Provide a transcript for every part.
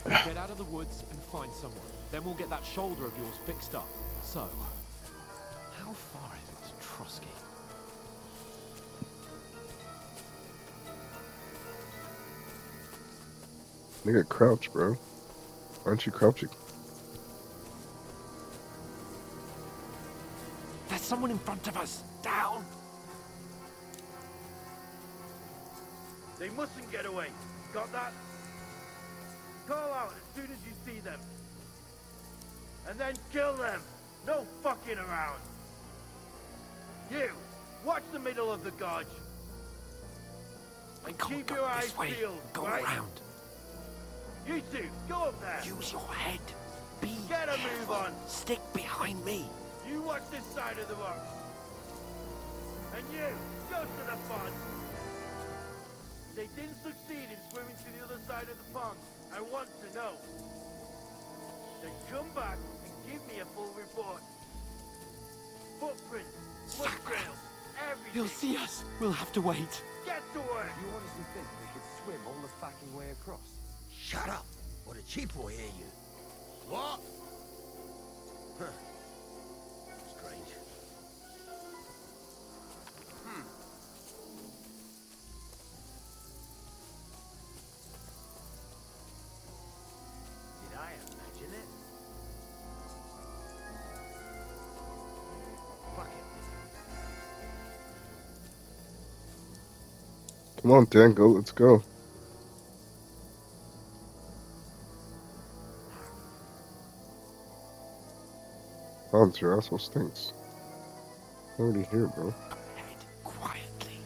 We'll get out of the woods and find someone. Then we'll get that shoulder of yours fixed up. So, how far is it to Trotsky? Nigga, crouch, bro. Why aren't you crouching? There's someone in front of us. Down. They mustn't get away. Got that? Call out as soon as you see them. And then kill them. No fucking around. You, watch the middle of the gorge. And keep your eyes peeled, right? Around. You two, go up there. Use your head. Get a move on. Stick behind me. You watch this side of the rocks. And you, go to the pond. They didn't succeed in swimming to the other side of the pond. I want to know. Then come back and give me a full report. Footprints, blood trails, everything. He'll see us. We'll have to wait. Get to work. You honestly think we could swim all the fucking way across? Shut up, or the chief will hear you. What? Huh. Strange. Did I imagine it? Fuck it. Come on, Dan, go. Let's go. Hans, your asshole stinks. Already here, bro. Head quietly.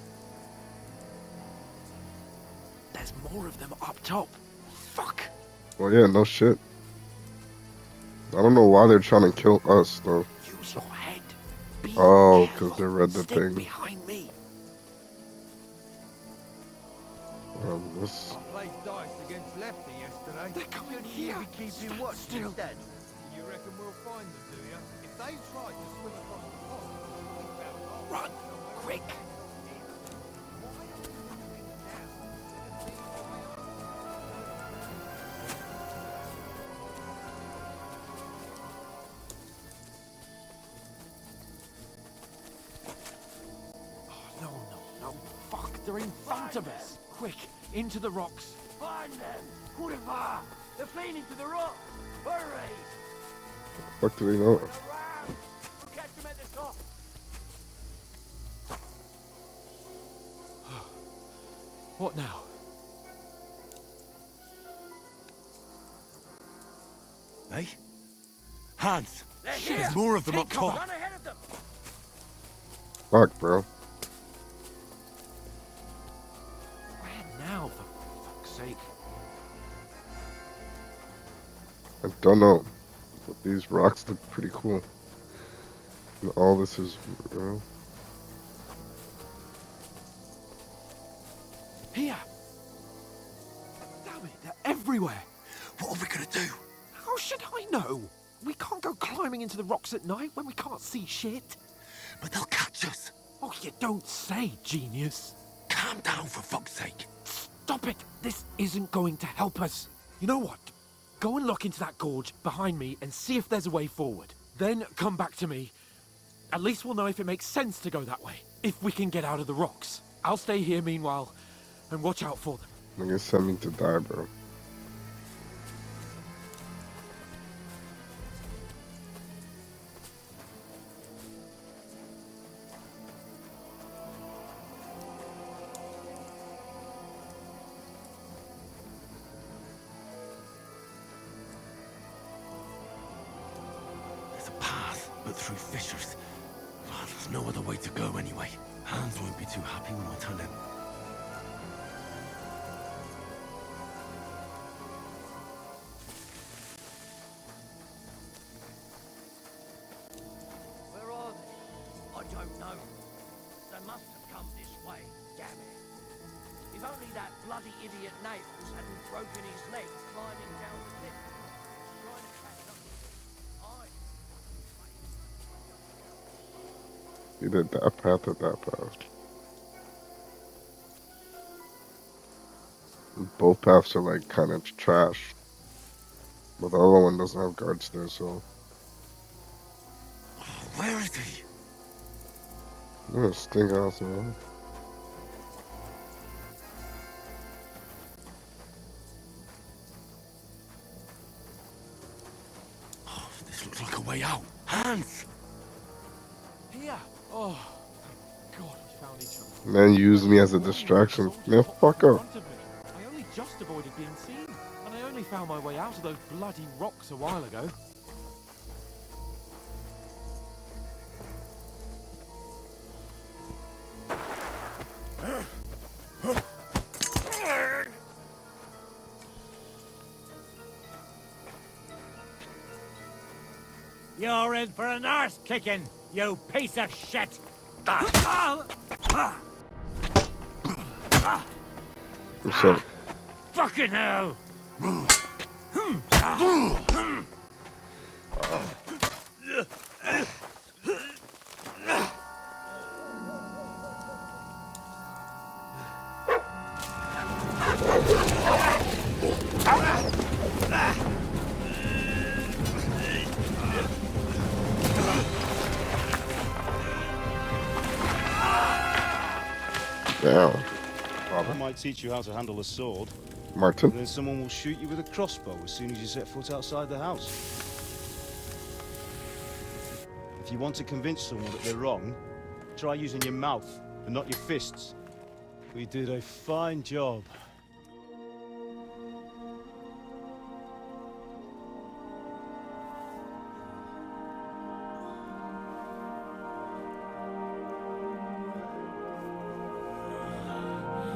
There's more of them up top. Fuck. Well, yeah, no shit. I don't know why they're trying to kill us, though. Use your head. Be Oh, careful. because they read the Stick thing. behind me. This. I played dice against Lefty yesterday. They're coming here. We keep you watch still. instead. You reckon we'll find them, do you? If they tried to swim across the pond, Run, quick. Oh, no. Fuck, they're in front of us. Quick, into the rocks. Find them! Kurva! They're fleeing into the rock! Hurry! What do they know? Around! We'll catch them at the top! What now? Hey? Hans! They're Shit. here! There's more of them Take up top. Run ahead of them! Fuck, bro. Where now, for fuck's sake? I don't know. But these rocks look pretty cool. And all this is, Here! Damn it, they're everywhere! What are we gonna do? How should I know? We can't go climbing into the rocks at night when we can't see shit. But they'll catch us. Oh, you don't say, genius. Calm down, for fuck's sake. Stop it! This isn't going to help us. You know what? Go and look into that gorge behind me and see if there's a way forward. Then come back to me. At least we'll know if it makes sense to go that way. If we can get out of the rocks. I'll stay here meanwhile and watch out for them. nigga sent me to die, bro. There's a path, but through fissures. Oh, there's no other way to go anyway. Hans won't be too happy when I tell him. Where are they? I don't know. They must have come this way, damn it. If only that bloody idiot Nails hadn't broken his leg climbing down the cliff. Trying to catch up with I... Either that path or that path. Both paths are like kind of trash. But the other one doesn't have guards there, so Where is he? I'm gonna stink out, man. Oh, this looks like a way out. Hans! Here! Oh, thank God we found each other. Man used me as a distraction. Man, fuck up. I only just avoided being seen, and I only found my way out of those bloody rocks a while ago. You're in for an arse kicking, you piece of shit! What's up? Fucking hell! Damn. I might teach you how to handle a sword, Martin? and then someone will shoot you with a crossbow as soon as you set foot outside the house. If you want to convince someone that they're wrong, try using your mouth and not your fists. We did a fine job.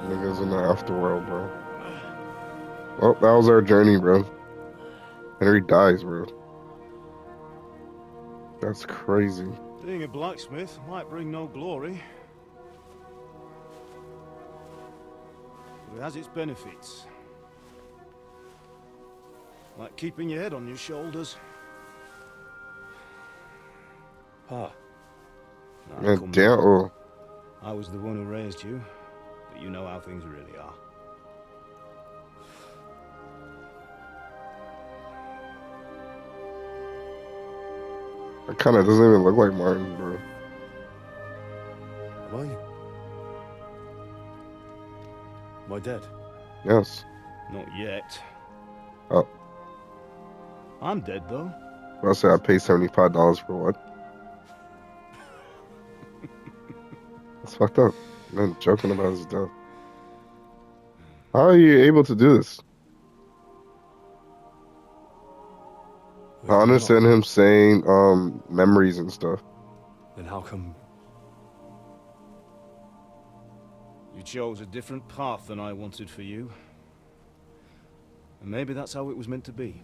Niggas in the afterworld, bro. Well, that was our journey, bro. Henry dies, bro. That's crazy. Being a blacksmith might bring no glory, but it has its benefits. Like keeping your head on your shoulders. Ah. Man, damn. Oh. I was the one who raised you, but you know how things really are. That kind of doesn't even look like Martin, bro. Am I? Am I dead? Yes. Not yet. Oh. I'm dead, though. I said I paid $75 for what? That's fucked up. Man, joking about his death. How are you able to do this? I understand him saying memories and stuff. Then how come you chose a different path than I wanted for you? And maybe that's how it was meant to be.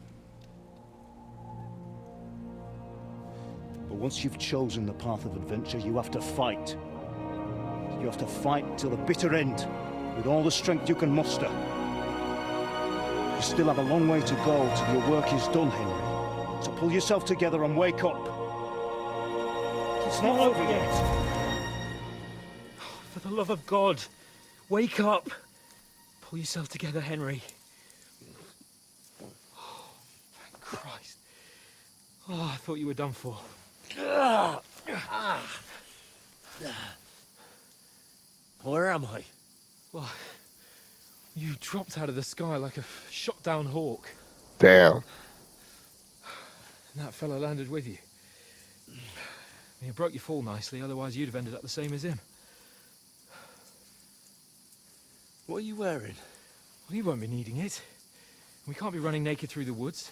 But once you've chosen the path of adventure, you have to fight. You have to fight till the bitter end, with all the strength you can muster. You still have a long way to go till your work is done, Henry. So pull yourself together and wake up. It's not over yet. For the love of God, wake up. Pull yourself together, Henry. Oh, thank Christ. Oh, I thought you were done for. Where am I? Well, you dropped out of the sky like a shot-down hawk. Damn. And that fella landed with you. You broke your fall nicely, otherwise you'd have ended up the same as him. What are you wearing? Well, you won't be needing it. We can't be running naked through the woods.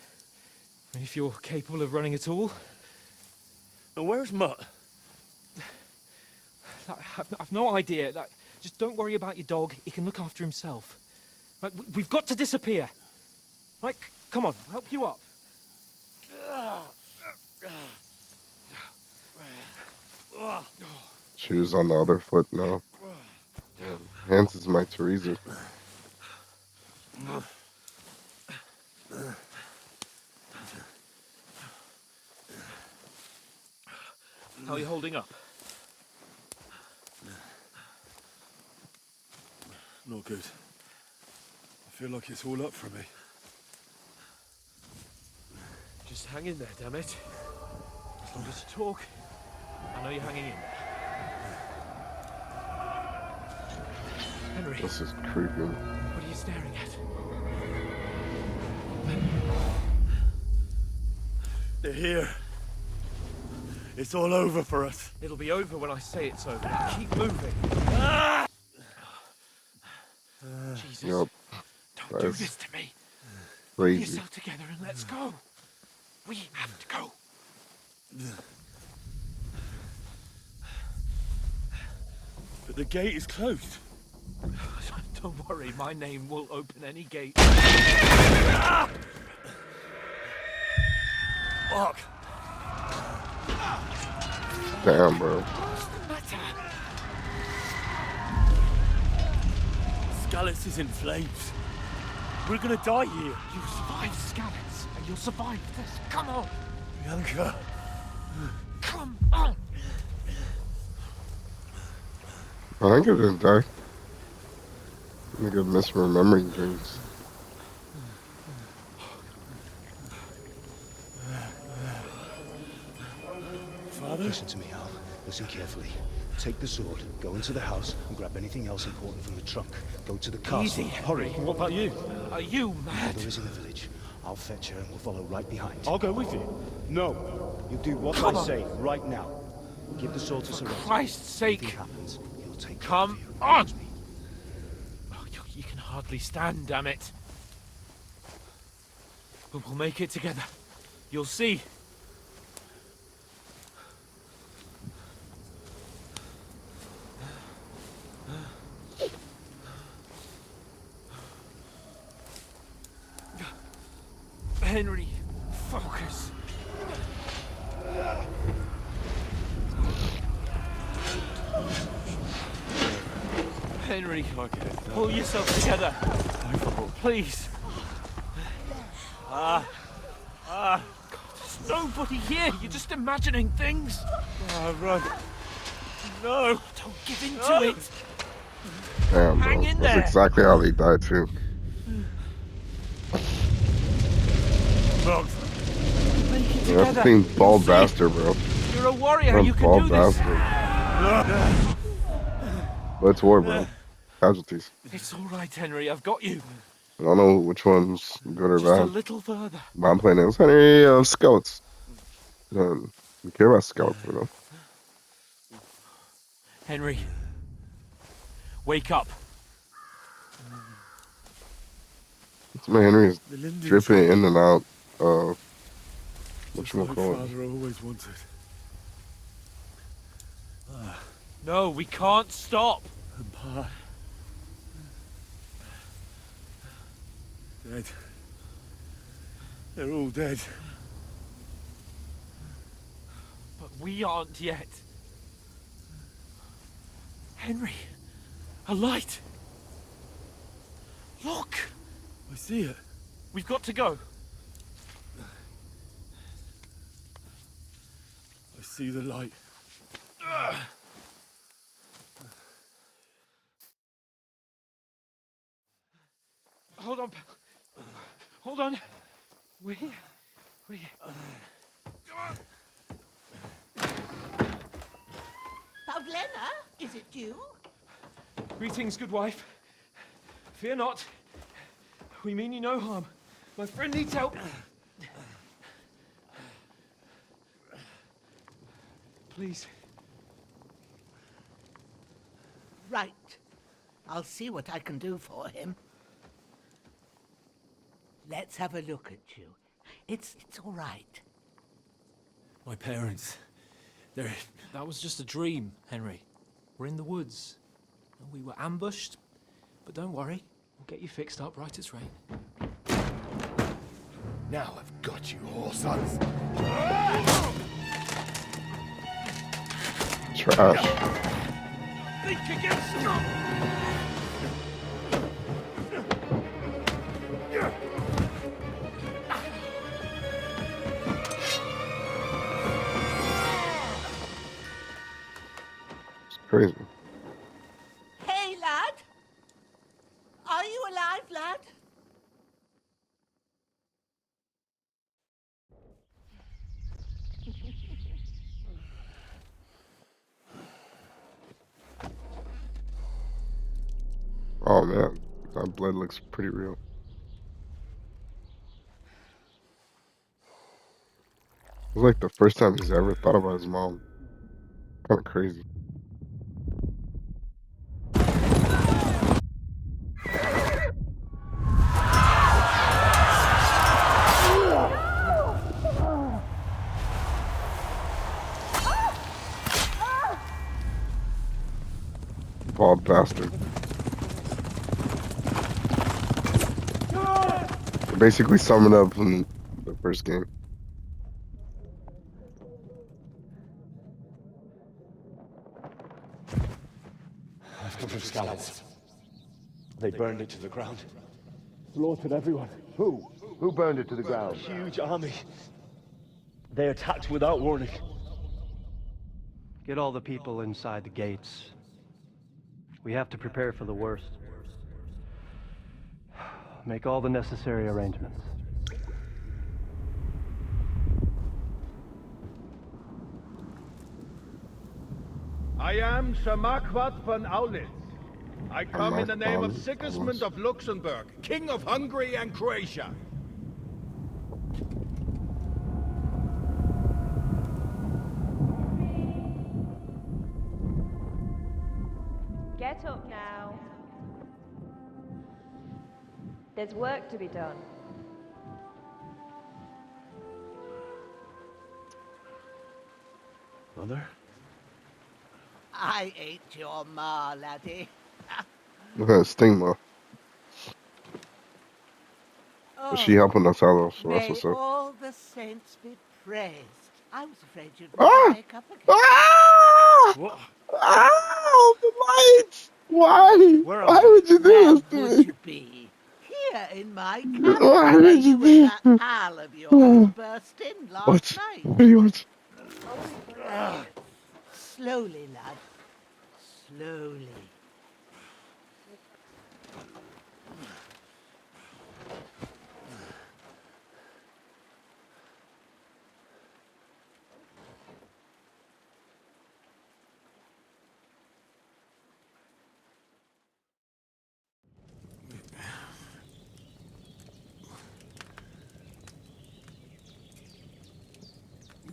And if you're capable of running at all. And where's Mutt? I've no idea. Just don't worry about your dog. He can look after himself. Right, we've got to disappear. Right, come on, I'll help you up. Shoes on the other foot now. Damn. Hans is my Teresa. How are you holding up? Not good. I feel like it's all up for me. Just hang in there, damn it. As long as you talk, I know you're hanging in there. Henry, This is creepy. what are you staring at? They're here. It's all over for us. It'll be over when I say it's over. Keep moving. Jesus. Yep. Don't do That's this to me. Pull crazy. yourself together and let's go. We have to go. But the gate is closed. Don't worry, my name will open any gate. Fuck. Damn, bro. What's the matter? Scallis is in flames. We're gonna die here. You survived Scallops, and you'll survive this. Come on. Bianca. Come on. I think I didn't die. I think I'm misremembering things. Father? Listen to me, Al. Listen carefully. Take the sword, go into the house, and grab anything else important from the trunk. Go to the castle. Easy. Hurry. What about you? Are you mad? Mother is in the village. I'll fetch her and we'll follow right behind. I'll go with you. No. You do what Come I on. say right now. Give the sword to For Sorrento. Christ's If anything sake. happens, he'll take care Come of you. on. Promise me. Oh, you can hardly stand, damn it. But we'll make it together. You'll see. Henry, focus. Henry, pull yourself together. Please. God, there's nobody here. You're just imagining things. Run. No. Don't give in to it. Damn, Hang bro. in That's there. exactly how they died, too. Brooks. Make it Yeah, together. that's being You'll bald see. bastard, bro. You're a warrior. I'm You can bald do this. bastard. Let's war, bro. Casualties. It's all right, Henry. I've got you. I don't know which one's good or Just a bad. little further. But I'm playing as Henry of Scouts. We care about Scouts, you know? Henry, wake up. My Henry is The Linden dripping tree. in and out of Just whatchamacallit. like Father always wanted. No, we can't stop. And Pa. Dead. They're all dead. But we aren't yet. Henry, a light. Look, I see it. we've got to go. I see the light. Hold on. Hold on. We're here. We're here. Pavlena, is it you? Greetings, good wife. Fear not. We mean you no harm. My friend needs help. Please. Right. I'll see what I can do for him. Let's have a look at you. It's all right. My parents. They're... That was just a dream, Henry. We're in the woods. We were ambushed, but don't worry. We'll get you fixed up right as rain. Now I've got you, whore sons. Trash. Think against them! It's crazy. Hey, lad! Are you alive, lad? man, that blood looks pretty real. It's like the first time he's ever thought about his mom. Kind of crazy. Bald bastard. They basically summoned up from the first game. I've come from Scallops. They burned it to the ground. Slaughtered everyone. Who? Who burned it to the ground? Huge army. They attacked without warning. Get all the people inside the gates. We have to prepare for the worst. Make all the necessary arrangements. I am Sir Marquardt von Aulitz. I come in the name of Sigismund of Luxembourg, King of Hungary and Croatia. Get up now. There's work to be done. Mother? I ain't your ma, laddie. Stigma. Oh, But she helping us out, so that's may what's up. all the saints be praised. I was afraid you'd Ah! wake up again. Ah! What? Ah! The lights! Why? Where Why am I? would you do Where this to would me? you be? Here in my Why cabin, where would you you do and that pal of yours burst in last What? night. What do you want? Slowly, lad. Slowly.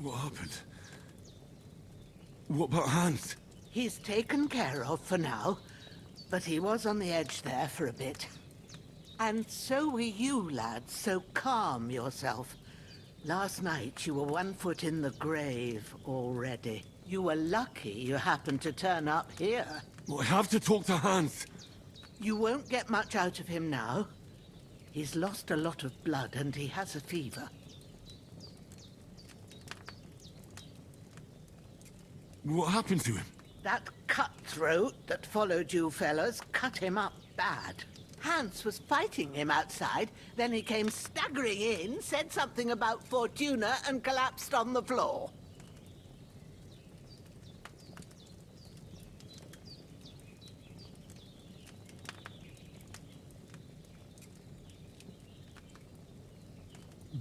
What happened? What about Hans? He's taken care of for now, but he was on the edge there for a bit. And so were you, lad, so calm yourself. Last night you were 1 foot in the grave already. You were lucky you happened to turn up here. Well, I have to talk to Hans. You won't get much out of him now. He's lost a lot of blood and he has a fever. What happened to him? That cutthroat that followed you fellas cut him up bad. Hans was fighting him outside, then he came staggering in, said something about Fortuna, and collapsed on the floor.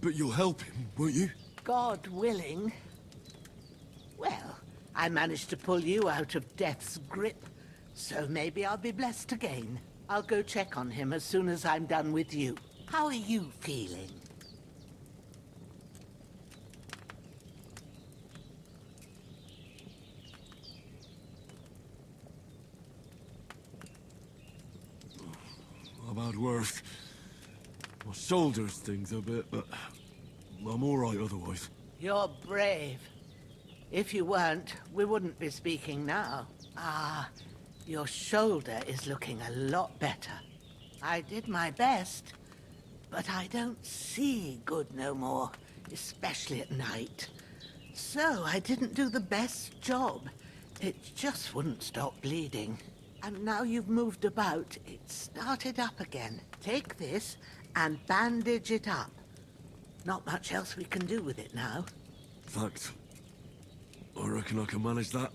But you'll help him, won't you? God willing. Well, I managed to pull you out of death's grip, so maybe I'll be blessed again. I'll go check on him as soon as I'm done with you. How are you feeling? I've had worse. My shoulders stings a bit, but I'm all right otherwise. You're brave. If you weren't, we wouldn't be speaking now. Ah, your shoulder is looking a lot better. I did my best, but I don't see good no more, especially at night. So I didn't do the best job. It just wouldn't stop bleeding. And now you've moved about, it started up again. Take this and bandage it up. Not much else we can do with it now. Thanks. I reckon I can manage that.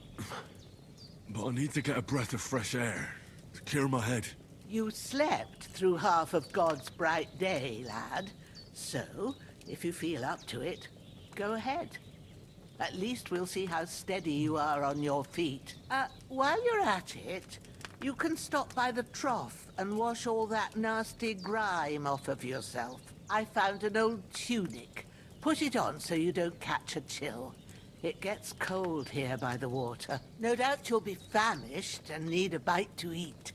But I need to get a breath of fresh air to clear my head. You slept through half of God's bright day, lad. So, if you feel up to it, go ahead. At least we'll see how steady you are on your feet. While you're at it, You can stop by the trough and wash all that nasty grime off of yourself. I found an old tunic. Put it on so you don't catch a chill. It gets cold here by the water. No doubt you'll be famished and need a bite to eat.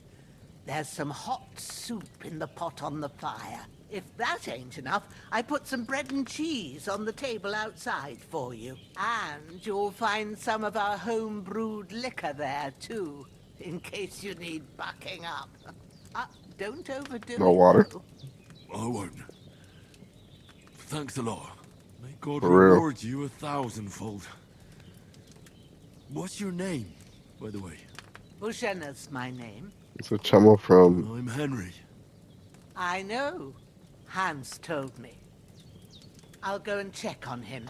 There's some hot soup in the pot on the fire. If that ain't enough, I put some bread and cheese on the table outside for you. And you'll find some of our home-brewed liquor there, too, in case you need bucking up. Don't overdo No it, water. though. I won't. Thanks a lot. May God For real. reward you 1,000-fold. What's your name, by the way? Bushena's my name. It's a chamo from. I'm Henry. I know. Hans told me. I'll go and check on him.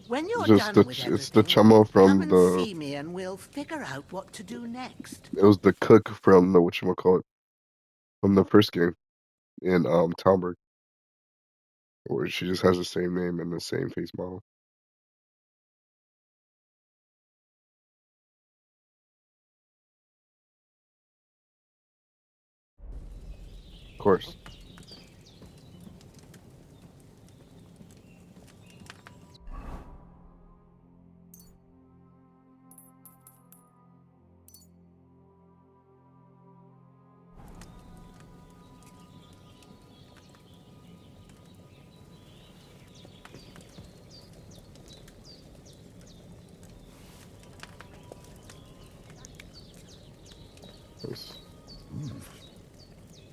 When you're Just done with it's the everything, chamo come from and the. see me and we'll figure out what to do next. It was the cook from the whatchamacallit, from the first game in Talberg, where she just has the same name and the same face model. Of course. Nice.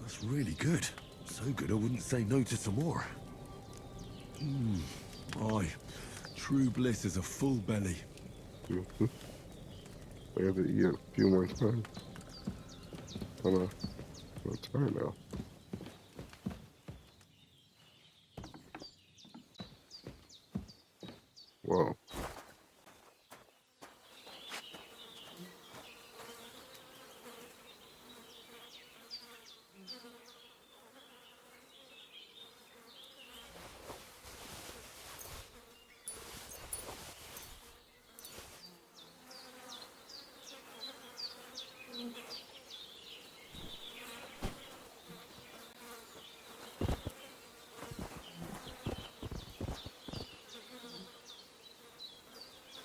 That's really good. So good I wouldn't say no to some more. Aye. True bliss is a full belly. Mm-hmm. I have to eat a few more times. I'm tired now. Whoa.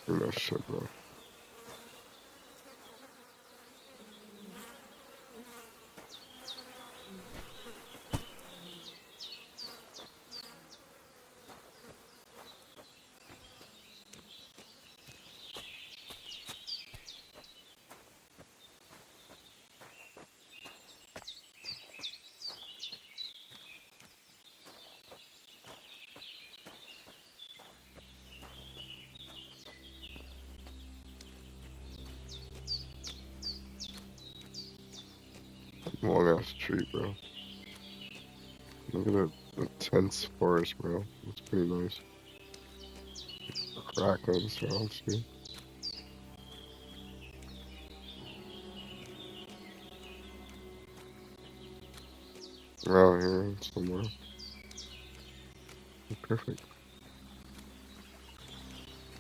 No shit, bro. Long ass tree, bro. Look at that intense forest, bro. It's pretty nice. Crack on the surrounds, too. Around here somewhere. Perfect.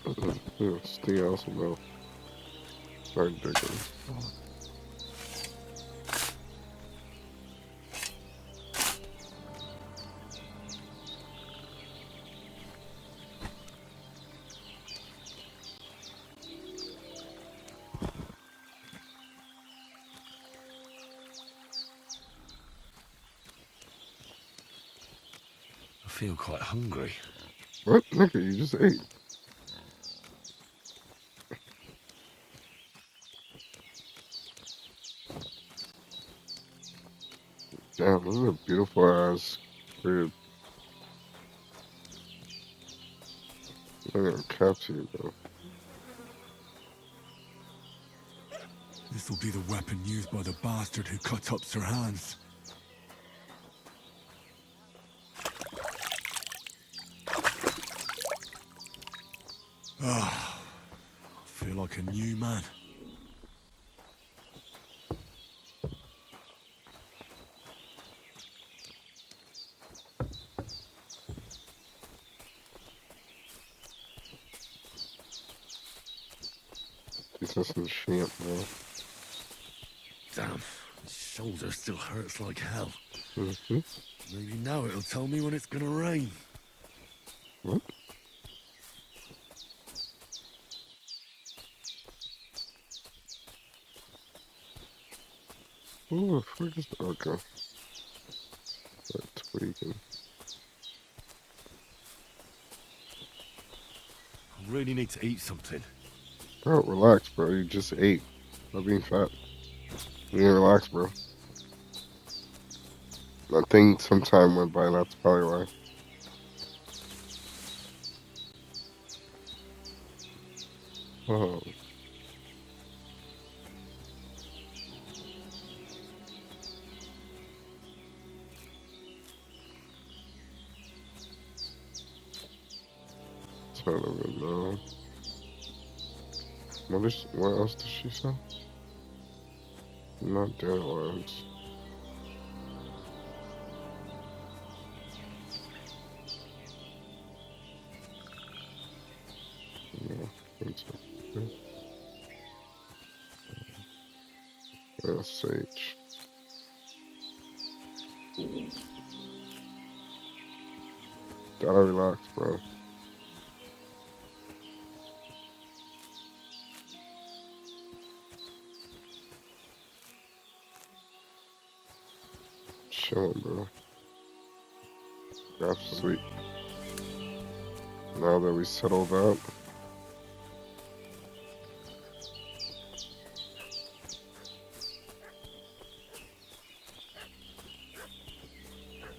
Something else about start digging. I feel quite hungry. What? Nigga, you just ate. Damn, this is a beautiful ass crib. Look at capture, bro. This'll be the weapon used by the bastard who cut up Sir Hans. Ah, I feel like a new man. He's just some champ, bro. Damn, his shoulder still hurts like hell. Mm-hmm. Maybe now it'll tell me when it's gonna rain. What? Oh, where does the okay? Start tweaking. I really need to eat something. Bro, relax, bro. You just ate. Not being fat. You need to relax, bro. I think some time went by, and that's probably why. Oh. I don't even know. What else does she say? Not dandelions. No, that's it. Sage. Gotta relax, bro. Chillin', bro. That's sweet. Now that we settled up.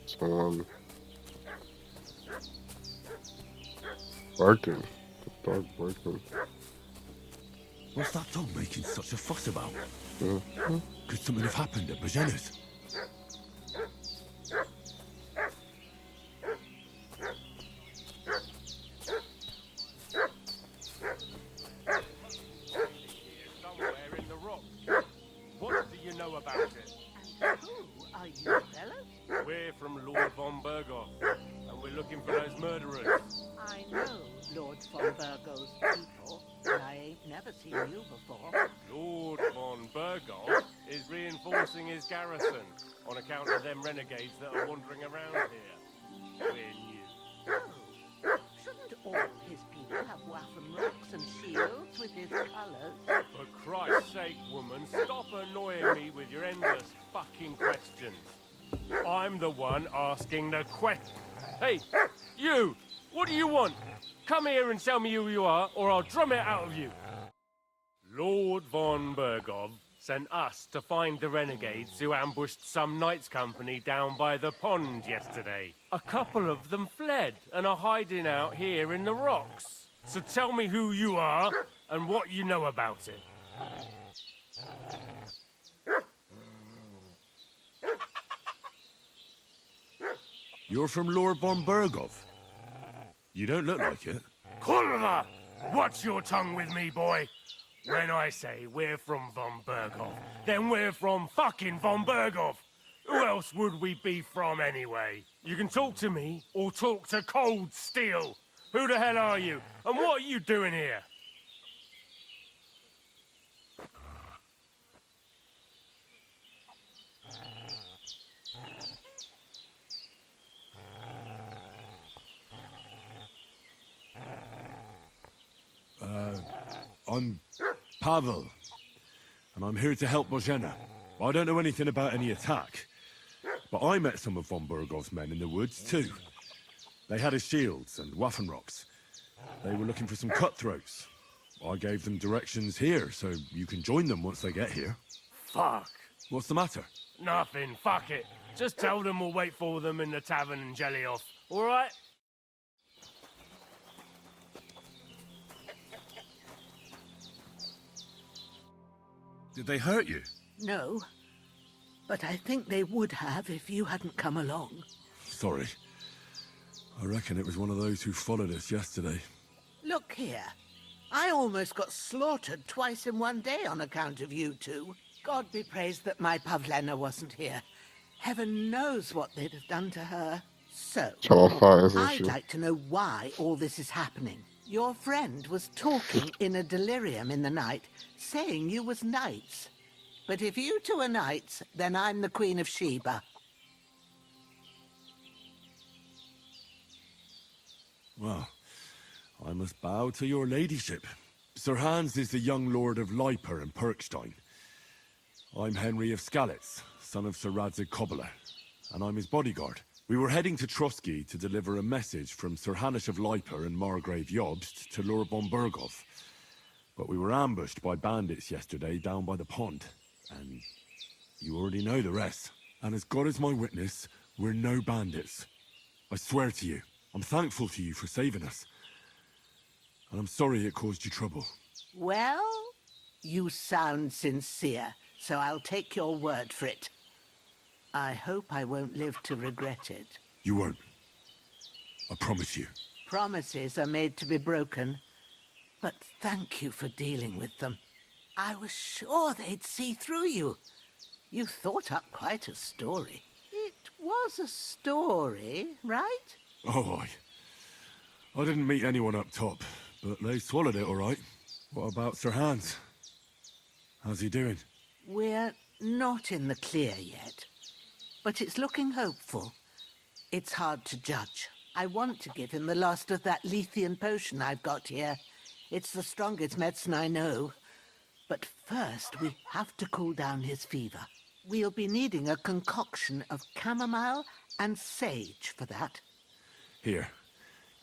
Someone barking. The dog barking. What's that dog making such a fuss about? Mm-hmm. Could something have happened at Bajena's? Somewhere in the rock. What do you know about it? And who are you, fellas? We're from Lord von Burgos, and we're looking for those murderers. I know Lord von Burgos' people, but I ain't never seen you before. Lord von Burgos is reinforcing his garrison on account of them renegades that are wandering around here. We're new. Oh, shouldn't all his people have waffen rocks and shields with his colours? For Christ's sake, woman, stop annoying me with your endless fucking questions. I'm the one asking the question. Hey, you! What do you want? Come here and tell me who you are, or I'll drum it out of you. Lord von Burgov sent us to find the renegades who ambushed some knights' company down by the pond yesterday. A couple of them fled and are hiding out here in the rocks. So tell me who you are and what you know about it. You're from Lord von Burgov. You don't look like it. Kurva! Watch your tongue with me, boy. When I say we're from von Burgov, then we're from fucking von Burgov. Who else would we be from anyway? You can talk to me or talk to cold steel. Who the hell are you? And what are you doing here? I'm Pavel, and I'm here to help Bojena. I don't know anything about any attack, but I met some of von Burgov's men in the woods too. They had his shields and waffen rocks. They were looking for some cutthroats. I gave them directions here, so you can join them once they get here. Fuck. What's the matter? Nothing, fuck it. Just tell them we'll wait for them in the tavern in Jelioff, alright? Did they hurt you? No, but I think they would have if you hadn't come along. Sorry. I reckon it was one of those who followed us yesterday. Look here. I almost got slaughtered twice in one day on account of you two. God be praised that my Pavlena wasn't here. Heaven knows what they'd have done to her. So, I'd like to know why all this is happening. Your friend was talking in a delirium in the night, saying you was knights. But if you two are knights, then I'm the Queen of Sheba. Well, I must bow to your ladyship. Sir Hans is the young lord of Leiper and Perkstein. I'm Henry of Skalitz, son of Sir Radzig Cobbler, and I'm his bodyguard. We were heading to Trotsky to deliver a message from Sir Hanish of Leiper and Margrave Jobst to Lord Bombergov. But we were ambushed by bandits yesterday down by the pond, and you already know the rest. And as God is my witness, we're no bandits. I swear to you, I'm thankful to you for saving us. And I'm sorry it caused you trouble. Well, you sound sincere, so I'll take your word for it. I hope I won't live to regret it. You won't. I promise you. Promises are made to be broken, but thank you for dealing with them. I was sure they'd see through you. You thought up quite a story. It was a story, right? Oh, I didn't meet anyone up top, but they swallowed it all right. What about Sir Hans? How's he doing? We're not in the clear yet, but it's looking hopeful. It's hard to judge. I want to give him the last of that Lethean potion I've got here. It's the strongest medicine I know. But first, we have to cool down his fever. We'll be needing a concoction of chamomile and sage for that. Here.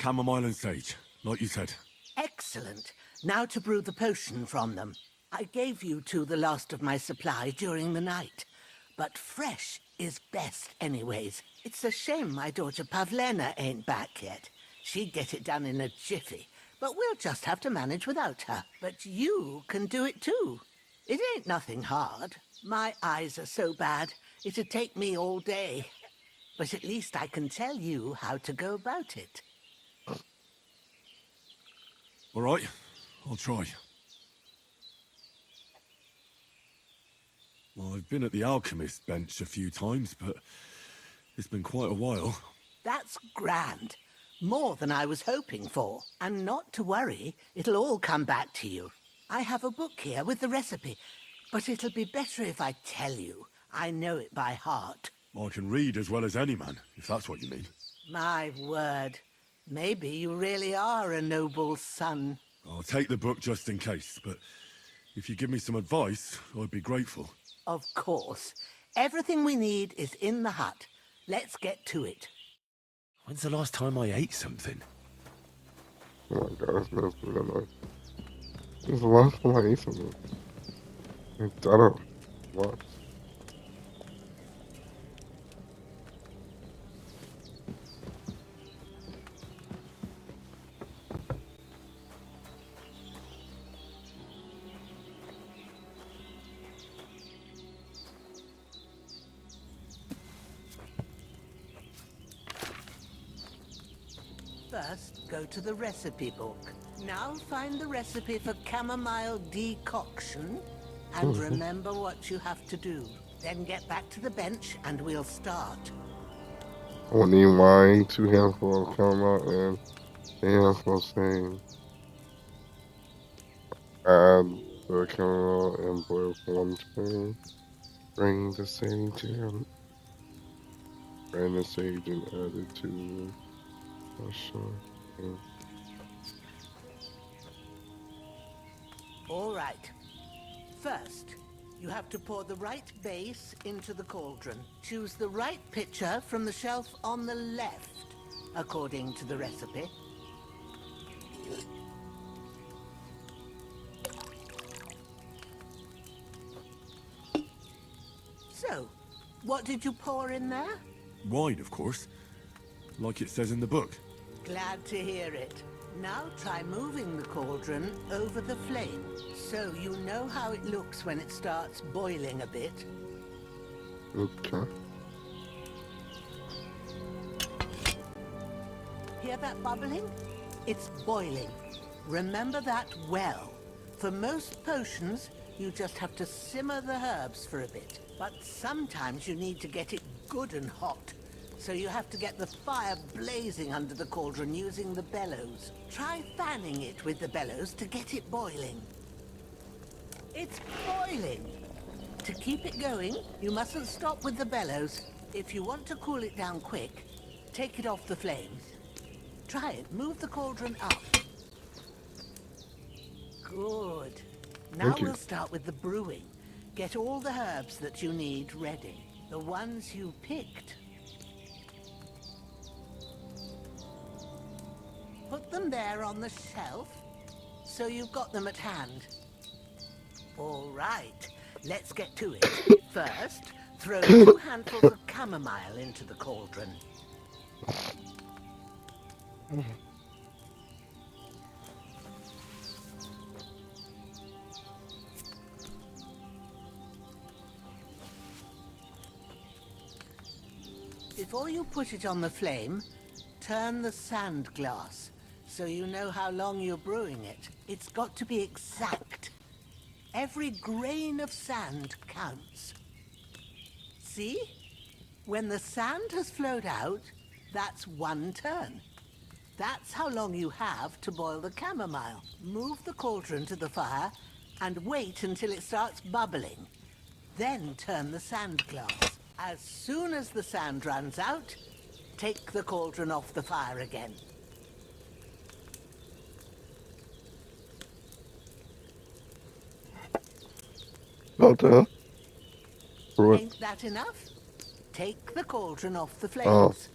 Chamomile and sage, like you said. Excellent. Now to brew the potion from them. I gave you two the last of my supply during the night. But fresh is best anyways. It's a shame my daughter Pavlena ain't back yet. She'd get it done in a jiffy. But we'll just have to manage without her. But you can do it too. It ain't nothing hard. My eyes are so bad, it'd take me all day. But at least I can tell you how to go about it. All right, I'll try. Well, I've been at the alchemist bench a few times, but it's been quite a while. That's grand. More than I was hoping for. And not to worry, it'll all come back to you. I have a book here with the recipe, but it'll be better if I tell you. I know it by heart. I can read as well as any man, if that's what you mean. My word. Maybe you really are a noble son. I'll take the book just in case, but if you give me some advice, I'd be grateful. Of course. Everything we need is in the hut. Let's get to it. When's the last time I ate something? Oh my god, that smells really nice. When's the last time I ate something? I don't know. What? First, go to the recipe book. Now find the recipe for chamomile decoction, and remember what you have to do. Then get back to the bench, and we'll start. I will need wine, 2 handfuls of chamomile, and a handful of sage. Add the chamomile and boil for 1 spoon. Bring the sage in. Grind the sage and add it to the All right. First, you have to pour the right base into the cauldron. Choose the right pitcher from the shelf on the left, according to the recipe. So, what did you pour in there? Wine, of course. Like it says in the book. Glad to hear it. Now try moving the cauldron over the flame, so you know how it looks when it starts boiling a bit. Okay. Hear that bubbling? It's boiling. Remember that well. For most potions, you just have to simmer the herbs for a bit. But sometimes you need to get it good and hot. So you have to get the fire blazing under the cauldron using the bellows. Try fanning it with the bellows to get it boiling. It's boiling! To keep it going, you mustn't stop with the bellows. If you want to cool it down quick, take it off the flames. Try it. Move the cauldron up. Good. Now Thank you. we'll start with the brewing. Get all the herbs that you need ready. The ones you picked. Put them there on the shelf, so you've got them at hand. All right, let's get to it. First, throw 2 handfuls of chamomile into the cauldron. Before you put it on the flame, turn the sand glass so you know how long you're brewing it. It's got to be exact. Every grain of sand counts. See? When the sand has flowed out, that's 1 turn. That's how long you have to boil the chamomile. Move the cauldron to the fire and wait until it starts bubbling. Then turn the sand glass. As soon as the sand runs out, take the cauldron off the fire again. About that? For what? Ain't that enough? Take the cauldron off the Oh, flames.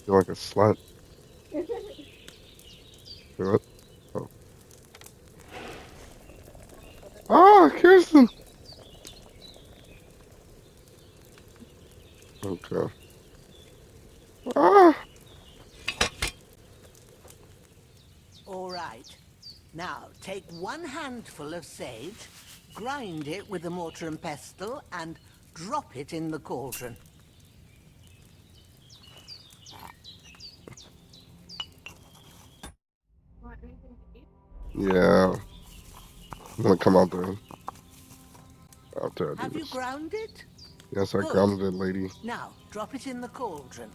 you're like a slut. What? Oh. Ah, Kirsten! Okay. Ah! All right. Now, take 1 handful of sage, grind it with a mortar and pestle, and drop it in the cauldron. Yeah. I'm gonna come out there after I do Have you this. ground it? Yes, I Good. grounded it, lady. Now, drop it in the cauldron.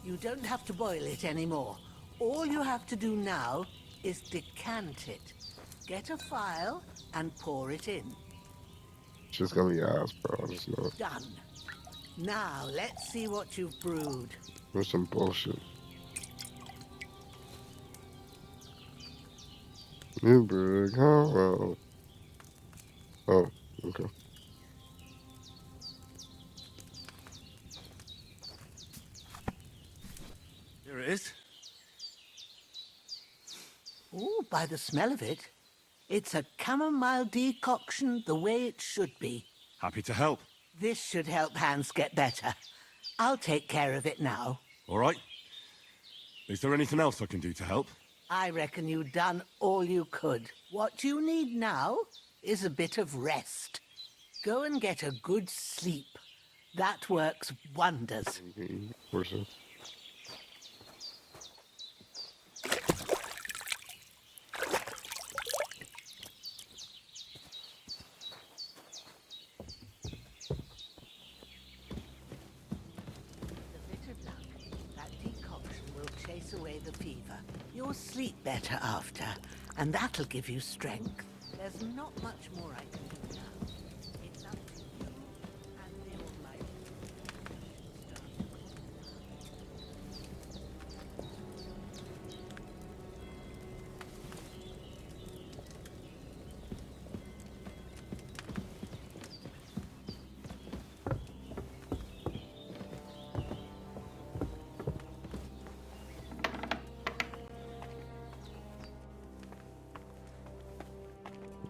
You don't have to boil it anymore. All you have to do now is decant it. Get a phial and pour it in. It's just gonna be ass, bro. I just know it. Done. Now, let's see what you've brewed. There's some bullshit. Newburgh, oh, oh, okay. Here it is. Oh, by the smell of it, it's a chamomile decoction the way it should be. Happy to help. This should help Hans get better. I'll take care of it now. All right. Is there anything else I can do to help? I reckon you've done all you could. What you need now is a bit of rest. Go and get a good sleep. That works wonders. Where's it? That decoction will chase away the fever. You'll sleep better after, and that'll give you strength. There's not much more I can do now. It's up to you and the Almighty.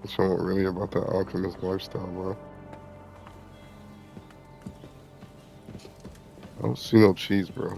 It's not really about that alchemist lifestyle, bro. I don't see no cheese, bro.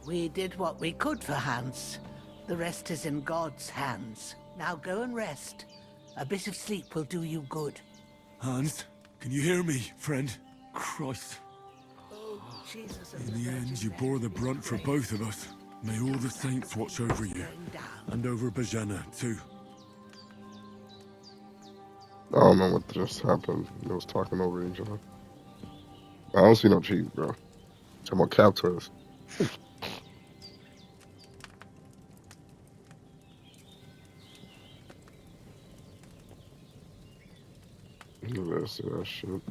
We did what we could for Hans. The rest is in God's hands. Now go and rest. A bit of sleep will do you good. Hans, can you hear me, friend? Christ. Oh, Jesus. In the end, you bore the brunt for both of us. May all the saints watch over you. And over Bojana, too. I don't know what just happened. They was talking over each other. I don't see no cheese, bro. Talking about cow toys. Let's see that shit.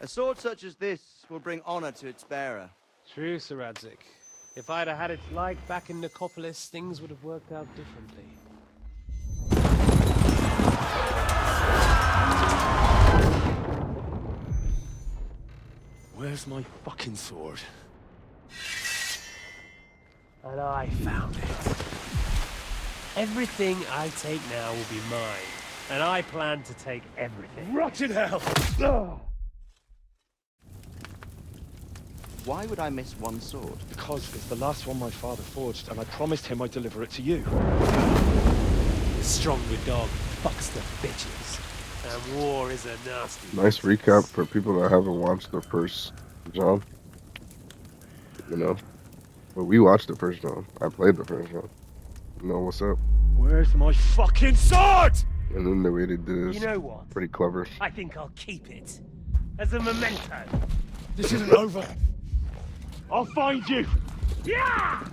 A sword such as this will bring honor to its bearer. True, Sir Radzik. If I'd have had its like back in Nicopolis, things would have worked out differently. Where's my fucking sword? And I found it. Everything I take now will be mine. And I plan to take everything. Rotted hell! Why would I miss one sword? Because it's the last one my father forged, and I promised him I'd deliver it to you. The stronger dog fucks the bitches. And war is a nasty... Nice recap for people that haven't watched the first John. You know? But we watched the first John. I played the first John. You know what's up? Where's my fucking sword? And then the way they did it is You know what? pretty clever. I think I'll keep it. As a memento. This isn't over. I'll find you! Yeah!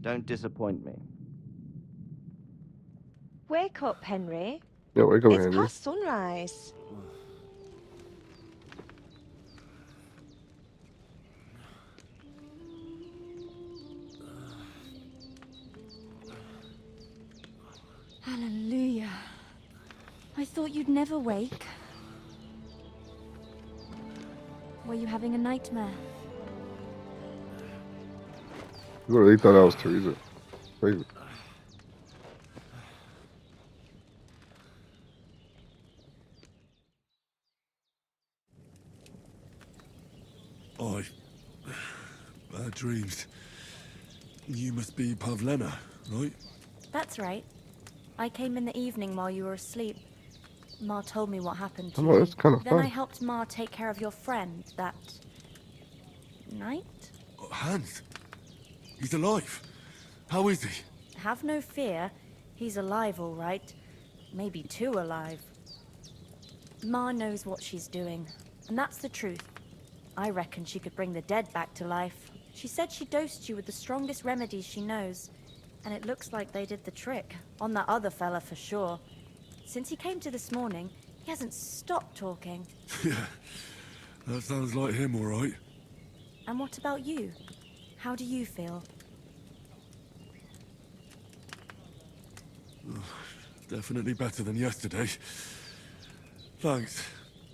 Don't disappoint me. Wake up, Henry. Yeah, wake up, It's Henry. past sunrise. Hallelujah. I thought you'd never wake. Were you having a nightmare? You really thought that was Teresa. Crazy. Bad dreams. You must be Pavlena, right? That's right. I came in the evening while you were asleep. Ma told me what happened to Oh, you. that's kind of Then I fun. helped Ma take care of your friend that night. Hans? He's alive. How is he? Have no fear. He's alive, all right. Maybe too alive. Ma knows what she's doing, and that's the truth. I reckon she could bring the dead back to life. She said she dosed you with the strongest remedies she knows, and it looks like they did the trick. On that other fella for sure. Since he came to this morning, he hasn't stopped talking. Yeah, that sounds like him, all right. And what about you? How do you feel? Definitely better than yesterday. Thanks.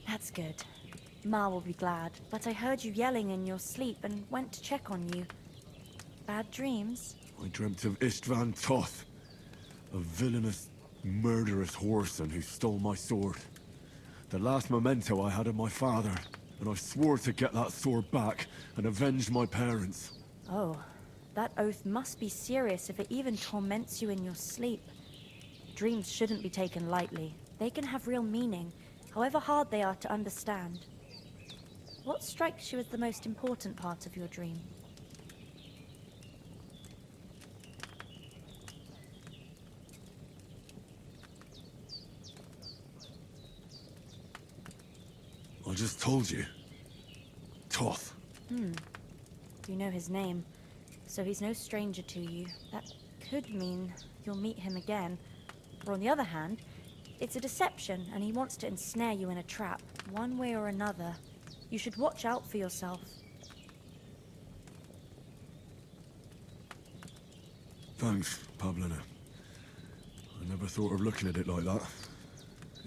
That's good. Ma will be glad, but I heard you yelling in your sleep and went to check on you. Bad dreams? I dreamt of Istvan Toth, a villainous, murderous whoreson who stole my sword. The last memento I had of my father, and I swore to get that sword back and avenge my parents. Oh, that oath must be serious if it even torments you in your sleep. Dreams shouldn't be taken lightly. They can have real meaning, however hard they are to understand. What strikes you as the most important part of your dream? I just told you. Toth. You know his name, so he's no stranger to you. That could mean you'll meet him again. Or on the other hand, it's a deception and he wants to ensnare you in a trap, one way or another. You should watch out for yourself. Thanks, Pavlena. I never thought of looking at it like that.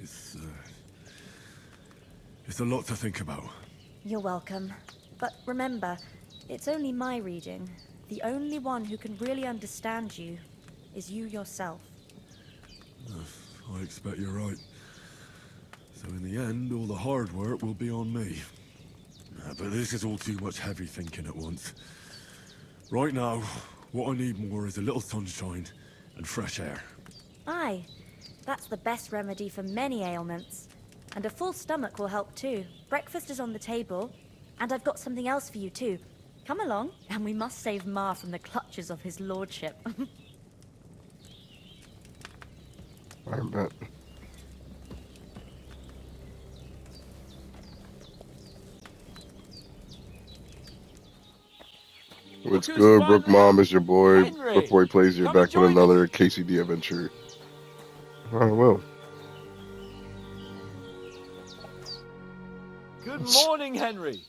It's It's a lot to think about. You're welcome. But remember, it's only my reading. The only one who can really understand you is you yourself. I expect you're right. So in the end, all the hard work will be on me. But this is all too much heavy thinking at once. Right now, what I need more is a little sunshine and fresh air. Aye, that's the best remedy for many ailments. And a full stomach will help too. Breakfast is on the table, and I've got something else for you too. Come along, and we must save Ma from the clutches of his lordship. I bet. What's good, Brook Mom? Is your boy. BrokkBoiPlay's here, back with another KCD adventure. Oh, well. Good morning, Henry.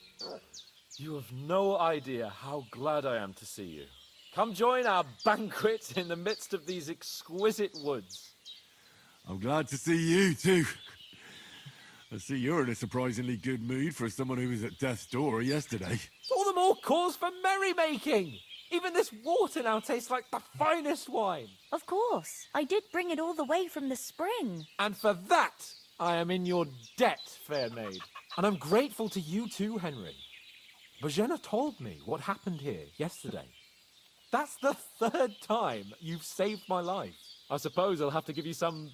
You have no idea how glad I am to see you. Come join our banquet in the midst of these exquisite woods. I'm glad to see you, too. I see you're in a surprisingly good mood for someone who was at death's door yesterday. All the more cause for merrymaking! Even this water now tastes like the finest wine. Of course. I did bring it all the way from the spring. And for that, I am in your debt, fair maid. And I'm grateful to you too, Henry. Bojena told me what happened here yesterday. That's the 3rd time you've saved my life. I suppose I'll have to give you some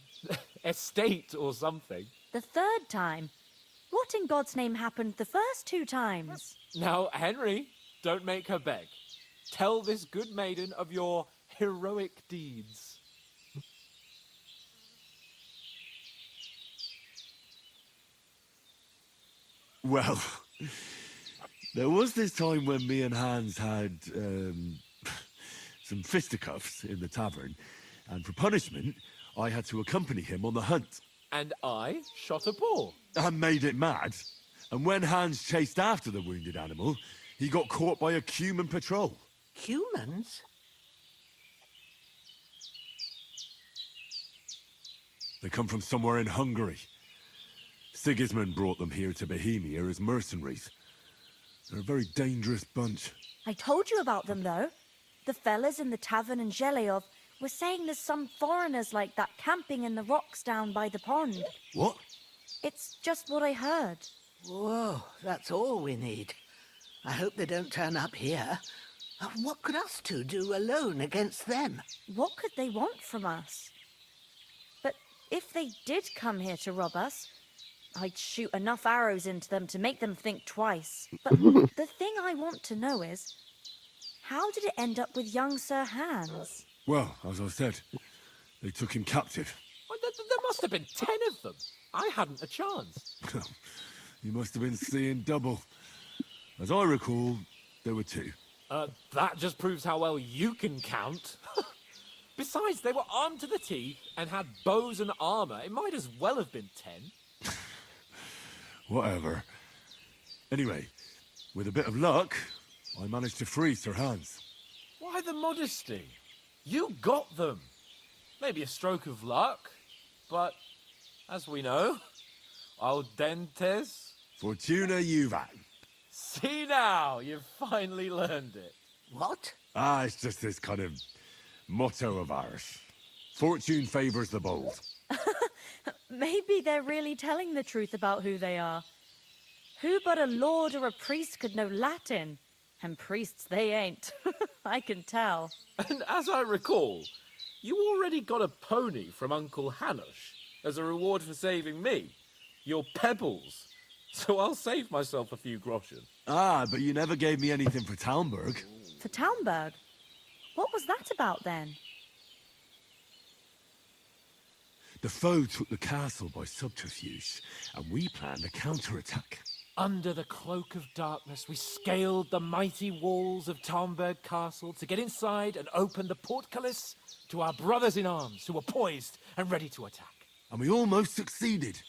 estate or something. The 3rd time? What in God's name happened the first 2 times? Now, Henry, don't make her beg. Tell this good maiden of your heroic deeds. Well, there was this time when me and Hans had some fisticuffs in the tavern, and for punishment, I had to accompany him on the hunt. And I shot a boar. And made it mad. And when Hans chased after the wounded animal, he got caught by a human patrol. Humans? They come from somewhere in Hungary. Sigismund brought them here to Bohemia as mercenaries. They're a very dangerous bunch. I told you about them, though. The fellas in the tavern in Zheleov were saying there's some foreigners like that camping in the rocks down by the pond. What? It's just what I heard. Whoa, that's all we need. I hope they don't turn up here. What could us two do alone against them? What could they want from us? But if they did come here to rob us, I'd shoot enough arrows into them to make them think twice. But the thing I want to know is, how did it end up with young Sir Hans? Well, as I said, they took him captive. Well, there must have been 10 of them. I hadn't a chance. You must have been seeing double. As I recall, there were 2. That just proves how well you can count. Besides, they were armed to the teeth and had bows and armor. It might as well have been 10. Whatever. Anyway, with a bit of luck, I managed to free Sir Hans. Why the modesty? You got them. Maybe a stroke of luck, but as we know, al dentes. Fortuna juvat. See now, you've finally learned it. What? It's just this kind of motto of ours. Fortune favors the bold. Maybe they're really telling the truth about who they are. Who but a lord or a priest could know Latin? And priests they ain't. I can tell. And as I recall, you already got a pony from Uncle Hanush as a reward for saving me. Your pebbles. So I'll save myself a few groschen. But you never gave me anything for Talmberg. For Talmberg? What was that about then? The foe took the castle by subterfuge, and we planned a counterattack. Under the cloak of darkness, we scaled the mighty walls of Talmberg Castle to get inside and open the portcullis to our brothers in arms who were poised and ready to attack. And we almost succeeded.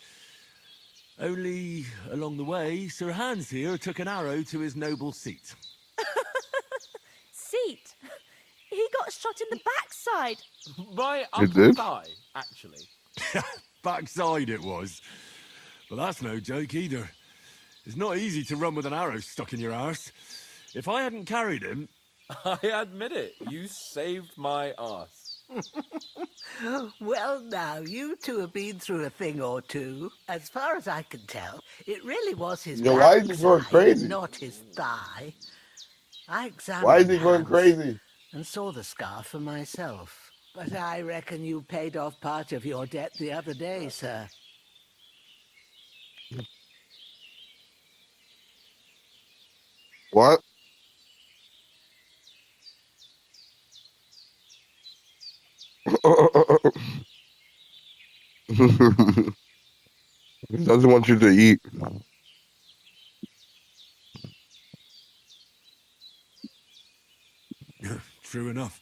Only, along the way, Sir Hans here took an arrow to his noble seat. Seat? He got shot in the backside. My upper thigh, actually. Backside it was. But that's no joke either. It's not easy to run with an arrow stuck in your arse. If I hadn't carried him... I admit it. You saved my arse. Well, now, you two have been through a thing or two. As far as I can tell, it really was his Yo, why is he going backside, crazy? not his thigh. I examined Why is he going Hans crazy? and saw the scar for myself. But I reckon you paid off part of your debt the other day, sir. What? He doesn't want you to eat. True enough.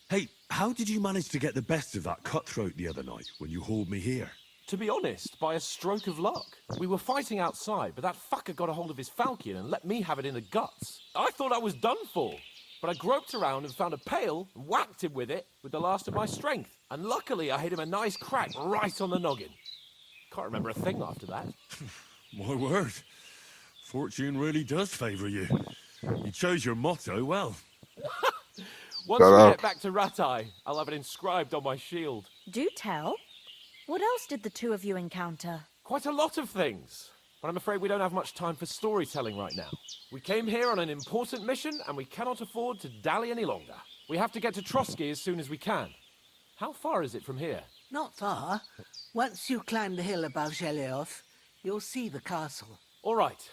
Hey, how did you manage to get the best of that cutthroat the other night when you hauled me here? To be honest, by a stroke of luck. We were fighting outside, but that fucker got a hold of his falchion and let me have it in the guts. I thought I was done for, but I groped around and found a pail and whacked him with it with the last of my strength. And luckily, I hit him a nice crack right on the noggin. Can't remember a thing after that. My word. Fortune really does favour you. You chose your motto well. Once we get back to Ratai, I'll have it inscribed on my shield. Do tell. What else did the two of you encounter? Quite a lot of things. But I'm afraid we don't have much time for storytelling right now. We came here on an important mission, and we cannot afford to dally any longer. We have to get to Trotsky as soon as we can. How far is it from here? Not far. Once you climb the hill above Zheleov, you'll see the castle. All right.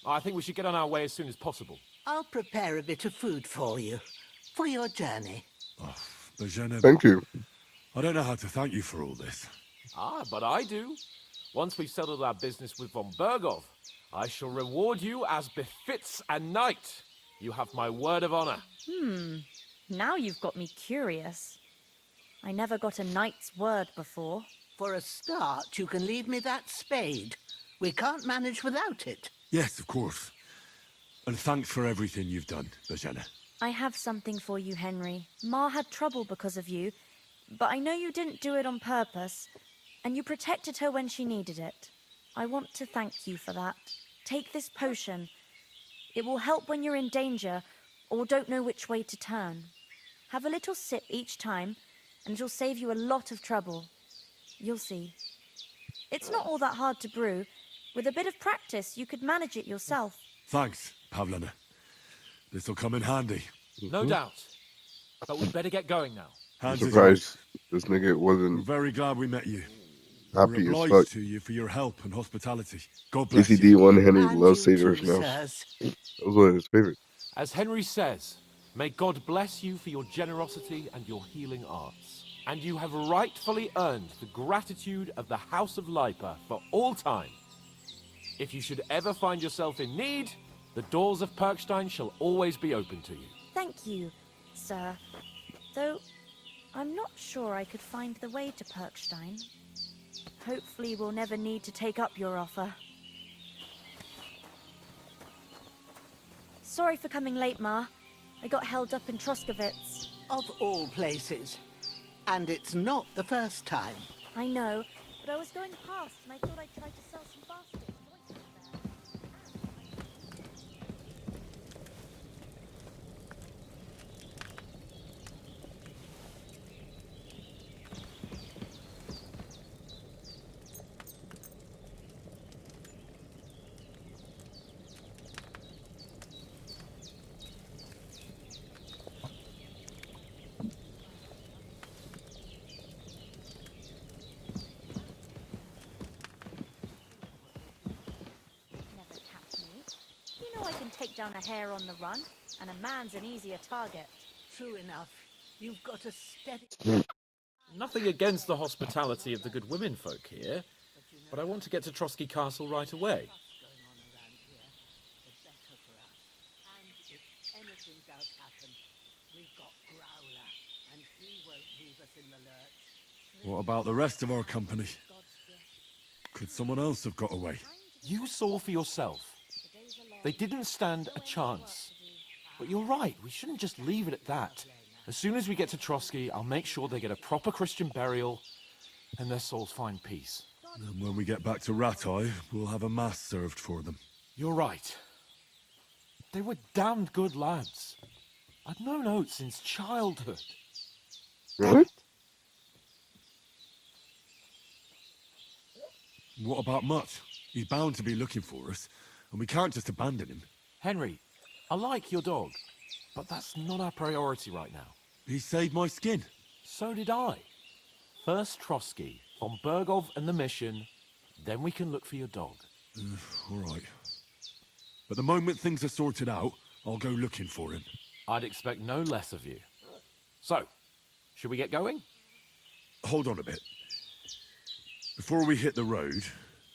I think we should get on our way as soon as possible. I'll prepare a bit of food for you, for your journey. Bozhena, Thank you. I don't know how to thank you for all this. Ah, but I do. Once we've settled our business with von Bergov, I shall reward you as befits a knight. You have my word of honor. Now you've got me curious. I never got a knight's word before. For a start, you can leave me that spade. We can't manage without it. Yes, of course. And thanks for everything you've done, Bozhena. I have something for you, Henry. Ma had trouble because of you, but I know you didn't do it on purpose, and you protected her when she needed it. I want to thank you for that. Take this potion. It will help when you're in danger or don't know which way to turn. Have a little sip each time, and it'll save you a lot of trouble. You'll see. It's not all that hard to brew. With a bit of practice, you could manage it yourself. Thanks, Pavlena. This'll come in handy. No doubt. But we'd better get going now. I'm surprised this nigga wasn't We're very glad we met you. happy We're as obliged fuck. to you for your help and hospitality. God bless ACD you. 1 Henry And loves you Satyrs too, now. sirs. That was one of his favorites. As Henry says, may God bless you for your generosity and your healing arts. And you have rightfully earned the gratitude of the House of Lipa for all time. If you should ever find yourself in need, the doors of Perkstein shall always be open to you. Thank you, sir. Though, I'm not sure I could find the way to Perkstein. Hopefully we'll never need to take up your offer. Sorry for coming late, Ma. I got held up in Troskowitz. Of all places. And it's not the first time. I know, but I was going past and I thought I'd try to sell some baskets. I can take down a hare on the run, and a man's an easier target. True enough. You've got a steady... Nothing against the hospitality of the good women folk here, but I want to get to Trotsky Castle right away. Anything does happen, we've got Growler, and he won't leave us in the lurch. What about the rest of our company? Could someone else have got away? You saw for yourself. They didn't stand a chance. But you're right, we shouldn't just leave it at that. As soon as we get to Trotsky, I'll make sure they get a proper Christian burial and their souls find peace. And when we get back to Ratai, we'll have a mass served for them. You're right. They were damned good lads. I'd known Oates since childhood. Really? What about Mutt? He's bound to be looking for us, and we can't just abandon him. Henry, I like your dog, but that's not our priority right now. He saved my skin. So did I. First Trotsky, von Bergov and the mission, then we can look for your dog. All right. But the moment things are sorted out, I'll go looking for him. I'd expect no less of you. So, should we get going? Hold on a bit. Before we hit the road,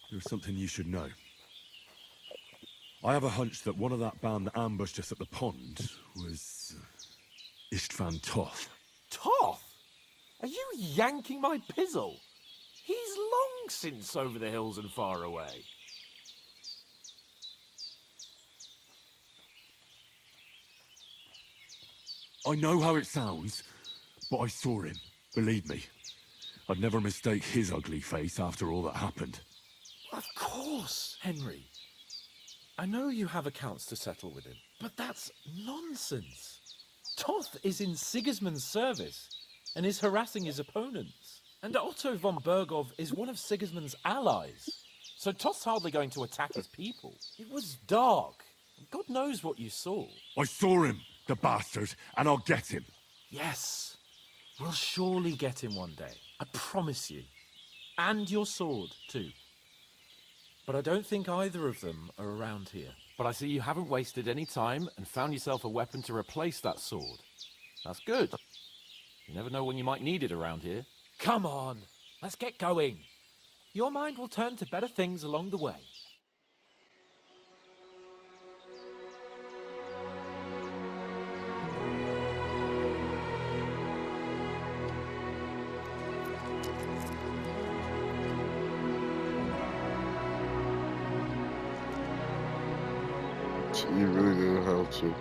there's something you should know. I have a hunch that one of that band that ambushed us at the pond was Istvan Toth. Toth? Are you yanking my pizzle? He's long since over the hills and far away. I know how it sounds, but I saw him. Believe me. I'd never mistake his ugly face after all that happened. Of course, Henry. I know you have accounts to settle with him, but that's nonsense. Toth is in Sigismund's service and is harassing his opponents. And Otto von Bergov is one of Sigismund's allies. So Toth's hardly going to attack his people. It was dark. God knows what you saw. I saw him, the bastard, and I'll get him. Yes. We'll surely get him one day. I promise you. And your sword, too. But I don't think either of them are around here. But I see you haven't wasted any time and found yourself a weapon to replace that sword. That's good. You never know when you might need it around here. Come on, let's get going. Your mind will turn to better things along the way. So you really know how to